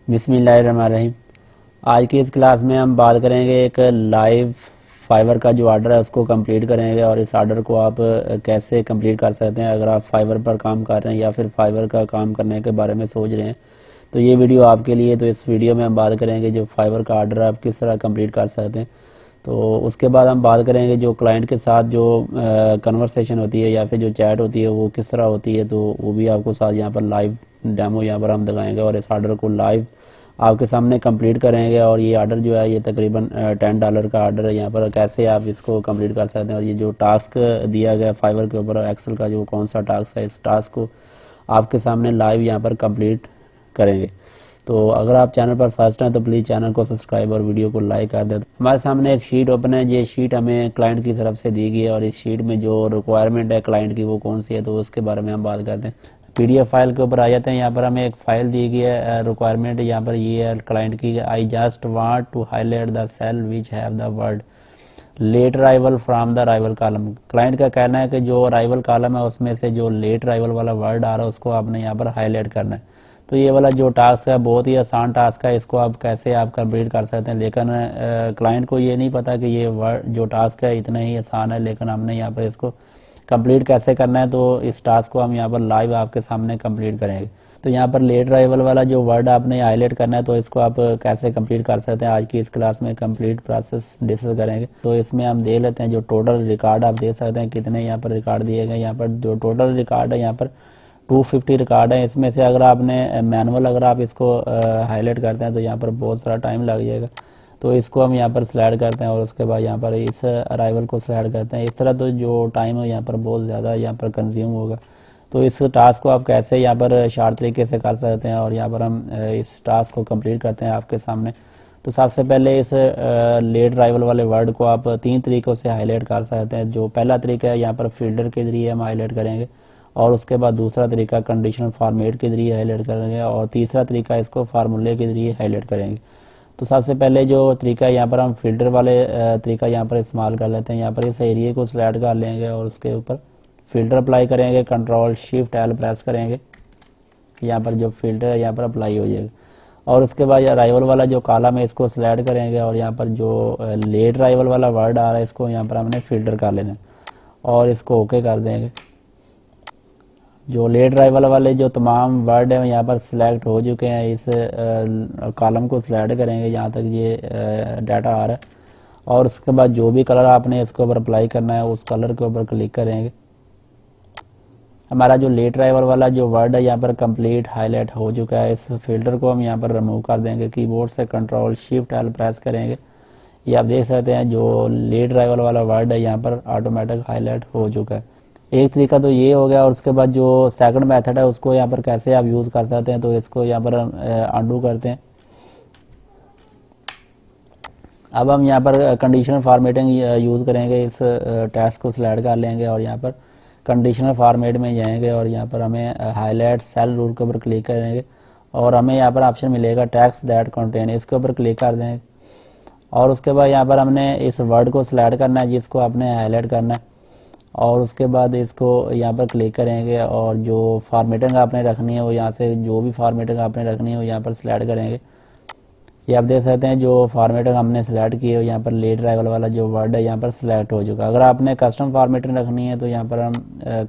बिस्मिल्लाहिर्रहमानिर्रहीम। आज की इस क्लास में हम बात करेंगे एक लाइव फाइवर का जो ऑर्डर है उसको कंप्लीट करेंगे और इस ऑर्डर को आप कैसे कंप्लीट कर सकते हैं अगर आप फाइवर पर काम कर रहे हैं या फिर फाइवर का काम करने के बारे में सोच रहे हैं तो ये वीडियो आपके लिए। तो इस वीडियो में हम बात करेंगे जो फाइवर का ऑर्डर आप किस तरह कंप्लीट कर सकते हैं। तो उसके बाद हम बात करेंगे जो क्लाइंट के साथ जो कन्वर्सेशन होती है या फिर जो चैट होती है वो किस तरह होती है, तो वो भी आपको साथ यहाँ पर लाइव डेमो यहाँ पर हम दिखाएंगे और इस ऑर्डर को लाइव आपके सामने कंप्लीट करेंगे। और ये ऑर्डर जो है ये तकरीबन $10 का ऑर्डर है। यहाँ पर कैसे आप इसको कंप्लीट कर सकते हैं और ये जो टास्क दिया गया फाइवर के ऊपर एक्सेल का जो कौन सा टास्क है, इस टास्क को आपके सामने लाइव यहाँ पर कंप्लीट करेंगे। तो अगर आप चैनल पर फर्स्ट हैं तो प्लीज़ चैनल को सब्सक्राइब और वीडियो को लाइक कर दें। हमारे सामने एक शीट ओपन है। ये शीट हमें क्लाइंट की तरफ से दी गई है और इस शीट में जो रिक्वायरमेंट है क्लाइंट की वो कौन सी है तो उसके बारे में हम बात करते हैं। PDF फाइल के ऊपर आ जाते हैं। यहाँ पर हमें एक फ़ाइल दी गई है रिक्वायरमेंट। यहाँ पर ये है क्लाइंट की, I just want to highlight the cell which have the word late arrival from the arrival column. Client का कहना है कि जो अराइवल कॉलम है उसमें से जो लेट अराइवल वाला वर्ड आ रहा है उसको आपने यहाँ पर हाईलाइट करना है। तो ये वाला जो टास्क है बहुत ही आसान टास्क है, इसको आप कैसे आप कंप्लीट कर सकते हैं। लेकिन क्लाइंट को ये नहीं पता कि ये वर्ड जो टास्क है इतना ही आसान है, लेकिन हमने यहाँ पर इसको कंप्लीट कैसे करना है तो इस टास्क को हम यहाँ पर लाइव आपके सामने कंप्लीट करेंगे। तो यहाँ पर लेट अराइवल वाला जो वर्ड आपने हाईलाइट करना है तो इसको आप कैसे कंप्लीट कर सकते हैं आज की इस क्लास में कंप्लीट प्रोसेस डिस्कस करेंगे। तो इसमें हम देख लेते हैं जो टोटल रिकॉर्ड आप देख सकते हैं कितने यहाँ पर रिकॉर्ड दिए गए। यहाँ पर जो टोटल रिकॉर्ड है यहाँ पर 250 रिकॉर्ड है। इसमें से अगर आपने मैनुअल अगर आप इसको हाईलाइट करते हैं तो यहाँ पर बहुत सारा टाइम लग जाएगा। तो इसको हम यहाँ पर स्लाइड करते हैं और उसके बाद यहाँ पर इस अराइवल को स्लाइड करते हैं। इस तरह तो जो टाइम है यहाँ पर बहुत ज़्यादा यहाँ पर कंज्यूम होगा। तो इस टास्क को आप कैसे यहाँ पर शार्ट तरीके से कर सकते हैं और यहाँ पर हम इस टास्क को कंप्लीट करते हैं आपके सामने। तो सबसे पहले इस लेट अराइवल वाले वर्ड को आप 3 तरीक़ों से हाईलाइट कर सकते हैं। जो पहला तरीका है यहाँ पर फिल्टर के ज़रिए हम हाईलाइट करेंगे और उसके बाद दूसरा तरीका कंडीशनल फॉर्मेट के ज़रिए हाईलाइट करेंगे और तीसरा तरीका इसको फार्मूले के ज़रिए हाईलाइट करेंगे। तो सबसे पहले जो तरीका यहाँ पर हम फिल्टर वाले तरीका यहाँ पर इस्तेमाल कर लेते हैं। यहाँ पर इस एरिए को सिलेक्ट कर लेंगे और उसके ऊपर फ़िल्टर अप्लाई करेंगे, कंट्रोल शिफ्ट एल प्रेस करेंगे। यहाँ पर जो फिल्टर है यहाँ पर अप्लाई हो जाएगा और उसके बाद अराइवल वाला जो कॉलम है इसको सिलेक्ट करेंगे और यहाँ पर जो लेट अराइवल वाला वर्ड आ रहा है इसको यहाँ पर हमने फ़िल्टर कर लेना और इसको ओके कर देंगे। जो लेट अराइवल वाले जो तमाम वर्ड हैं यहाँ पर सिलेक्ट हो चुके हैं। इस कॉलम को सिलेक्ट करेंगे यहाँ तक ये डाटा आ रहा है और उसके बाद जो भी कलर आपने इसके ऊपर अप्लाई करना है उस कलर के ऊपर क्लिक करेंगे। हमारा जो लेट अराइवल वाला जो वर्ड है यहाँ पर कंप्लीट हाईलाइट हो चुका है। इस फिल्टर को हम यहाँ पर रिमूव कर देंगे। कीबोर्ड से कंट्रोल शिफ्ट एल प्रेस करेंगे। ये आप देख सकते हैं जो लेट अराइवल वाला वर्ड है यहाँ पर ऑटोमेटिक हाईलाइट हो चुका है। एक तरीका तो ये हो गया और उसके बाद जो सेकंड मेथड है उसको यहाँ पर कैसे आप यूज़ कर सकते हैं तो इसको यहाँ पर अंडू करते हैं। अब हम यहाँ पर कंडीशनल फॉर्मेटिंग यूज़ करेंगे। इस टेक्स्ट को सिलेक्ट कर लेंगे और यहाँ पर कंडीशनल फॉर्मेट में जाएंगे और यहाँ पर हमें हाईलाइट सेल रूल के ऊपर क्लिक करेंगे और हमें यहाँ पर ऑप्शन मिलेगा टेक्स्ट दैट कंटेन, इसके ऊपर क्लिक कर देंगे और उसके बाद यहाँ पर हमने इस वर्ड को सिलेक्ट करना है जिसको आपने हाईलाइट करना है और उसके बाद इसको यहाँ पर क्लिक करेंगे और जो फॉर्मेटिंग आपने रखनी है वो यहाँ से जो भी फॉर्मेटिंग आपने रखनी है वो यहाँ पर सिलेक्ट करेंगे। ये आप देख सकते हैं जो फॉर्मेटिंग हमने सेलेक्ट की है यहाँ पर लेट अराइवल वाला जो वर्ड है यहाँ पर सिलेक्ट हो चुका है। अगर आपने कस्टम फॉर्मेटिंग रखनी है तो यहाँ पर हम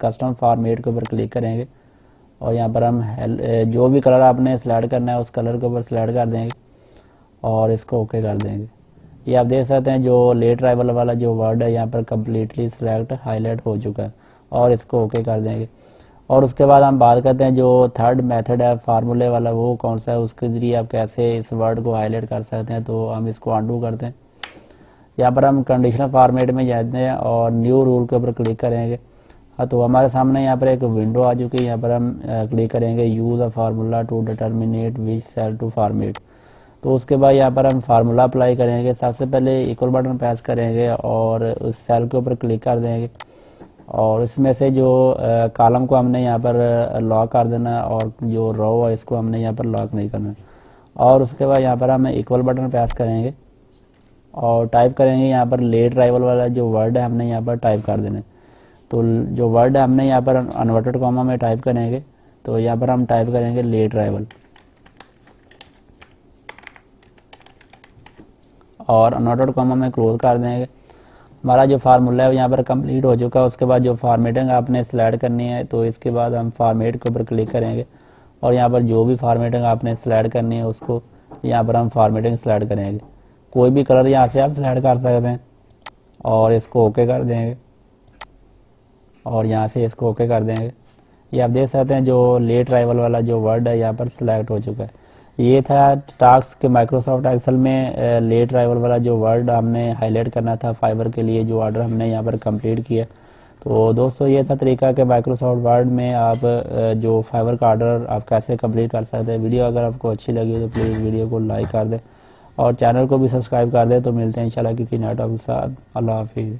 कस्टम फॉर्मेट के ऊपर क्लिक करेंगे और यहाँ पर हम जो भी कलर आपने सेलेक्ट करना है उस कलर के ऊपर सेलेक्ट कर देंगे और इसको ओके कर देंगे। ये आप देख सकते हैं जो लेट अराइवल वाला जो वर्ड है यहाँ पर कम्प्लीटली सिलेक्ट हाईलाइट हो चुका है और इसको ओके कर देंगे। और उसके बाद हम बात करते हैं जो थर्ड मेथड है फार्मूले वाला वो कौन सा है, उसके ज़रिए आप कैसे इस वर्ड को हाईलाइट कर सकते हैं। तो हम इसको अंडू करते हैं। यहाँ पर हम कंडीशनल फॉर्मेट में जाते हैं और न्यू रूल के ऊपर क्लिक करेंगे। हाँ, तो हमारे सामने यहाँ पर एक विंडो आ चुकी है। यहाँ पर हम क्लिक करेंगे use a formula to determinate which cell to format. तो उसके बाद यहाँ पर हम फार्मूला अप्लाई करेंगे। सबसे पहले इक्वल बटन प्रेस करेंगे और उस सेल के ऊपर क्लिक कर देंगे और इसमें से जो कॉलम को हमने यहाँ पर लॉक कर देना है और जो रो है इसको हमने यहाँ पर लॉक नहीं करना। और उसके बाद यहाँ पर हम इक्वल बटन प्रेस करेंगे और टाइप करेंगे यहाँ पर लेट अराइवल वाला जो वर्ड है हमने यहाँ पर टाइप कर देना है। तो जो वर्ड है हमने यहाँ पर अनवर्टेड कॉमा में टाइप करेंगे। तो यहाँ पर हम टाइप करेंगे लेट अराइवल। और नोटेड कॉमा में क्लोज कर देंगे। हमारा जो फार्मूला है यहाँ पर कंप्लीट हो चुका है। उसके बाद जो फॉर्मेटिंग आपने सेलेक्ट करनी है तो इसके बाद हम फॉर्मेट के ऊपर क्लिक करेंगे और यहाँ पर जो भी फॉर्मेटिंग आपने सेलेक्ट करनी है उसको यहाँ पर हम फॉर्मेटिंग सेलेक्ट करेंगे। कोई भी कलर यहाँ से आप सेलेक्ट कर सकते हैं और इसको ओके कर देंगे और यहाँ से इसको ओके कर देंगे। ये आप देख सकते हैं जो लेट राइवल वाला जो वर्ड है यहाँ पर सिलेक्ट हो चुका है। ये था टास्क के माइक्रोसॉफ्ट एक्सेल में लेट राइवल वाला जो वर्ड हमने हाईलाइट करना था फाइवर के लिए, जो ऑर्डर हमने यहाँ पर कंप्लीट किया। तो दोस्तों ये था तरीका कि माइक्रोसॉफ्ट वर्ड में आप जो फाइवर का ऑर्डर आप कैसे कंप्लीट कर सकते हैं। वीडियो अगर आपको अच्छी लगी तो प्लीज़ वीडियो को लाइक कर दें और चैनल को भी सब्सक्राइब कर दें। तो मिलते हैं इंशाल्लाह किसी नए टॉपिक के साथ। अल्लाह हाफिज़।